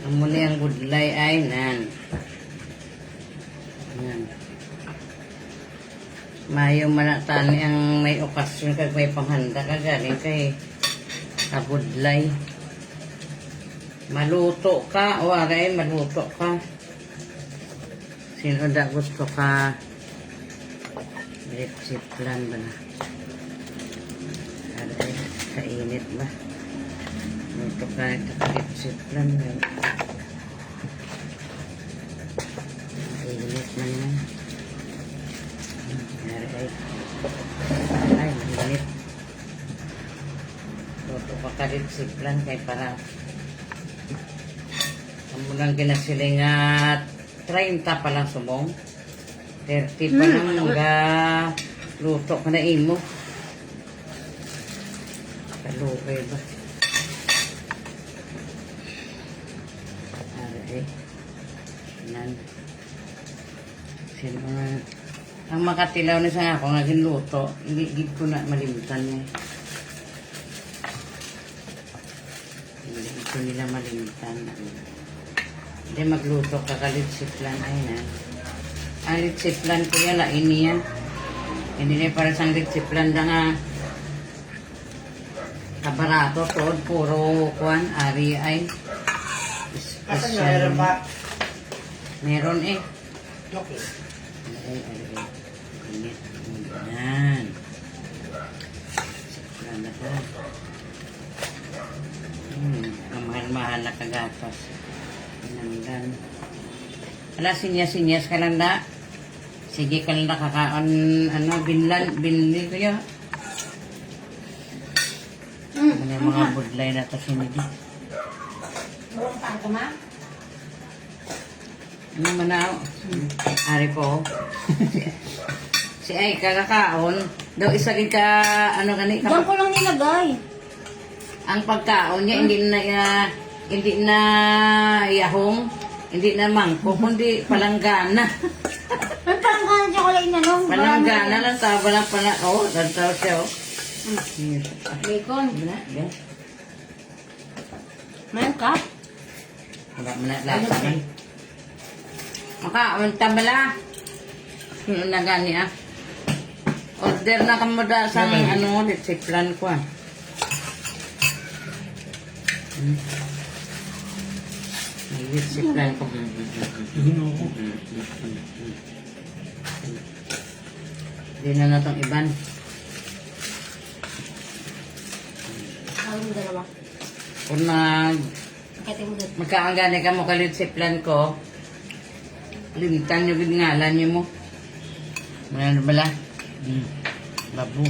Amo ni ang gudlay ay nan. Yan. Mayo manatani ang may okasyon kag may panghanda ka galing kay kabudlay. Maluto ka, waray maluto ka. Sino da gusto ka? Siplan ba na? Aray, kainit ba? Luto ka siplan ba? Kainit man yan. Aray, ay, mainit. Luto ka siplan kay para amulang ginasiling at 30 pa lang sumong. 30 pa lang nga luto ka na imo. Kalukay ba? Aray. Nan. Sino nga. Ang makatilaw na sa ako nga ginluto, hindi ko na malimtan niya. Hindi ko nila malimtan. Hindi magluto ka kalitsiplan ay na. Ang litsiplan ko yan, lain niya. Hindi niya para sa litsiplan na nga kabarato to, puro kuan, ari ay. Meron ba? Meron eh. Okay. Ay. Init. Yan. Litsiplan na ka. Ang mahal-mahal na kagatas. Pinanggan. Ala, sinyas-sinyas ka lang na. Sige ka lang nakakaon, binli ko yun. Mga budlay na ito sinidi. Murang saan ka, ma? Ano man na, ari po. Si ay kakakaon. Daw isagin ka, ano gani? Diyan ko lang nilagay. Ang pagkaon niya, hindi na yahong, hindi na mangkok, kundi palanggana. Ang parang siya ko lang inanong. Palanggana lang, taba lang pala. Oh, dantaw siya, oh. Bacon. Wala, yan. Mayroon ka? Wala mo na lasa man. Maka, tabala. Ano na gani, ah. Order na ka mo da sa, ano, litsiplan ko, ah. Litsiplan ko. Hindi na natong iban. Tawag mo dalawa. Kung Kaya mo dalawa. magkaangani ka mo kalitsiplan ko, limtan yung ngalan niyo mo. Ano bala? Babu.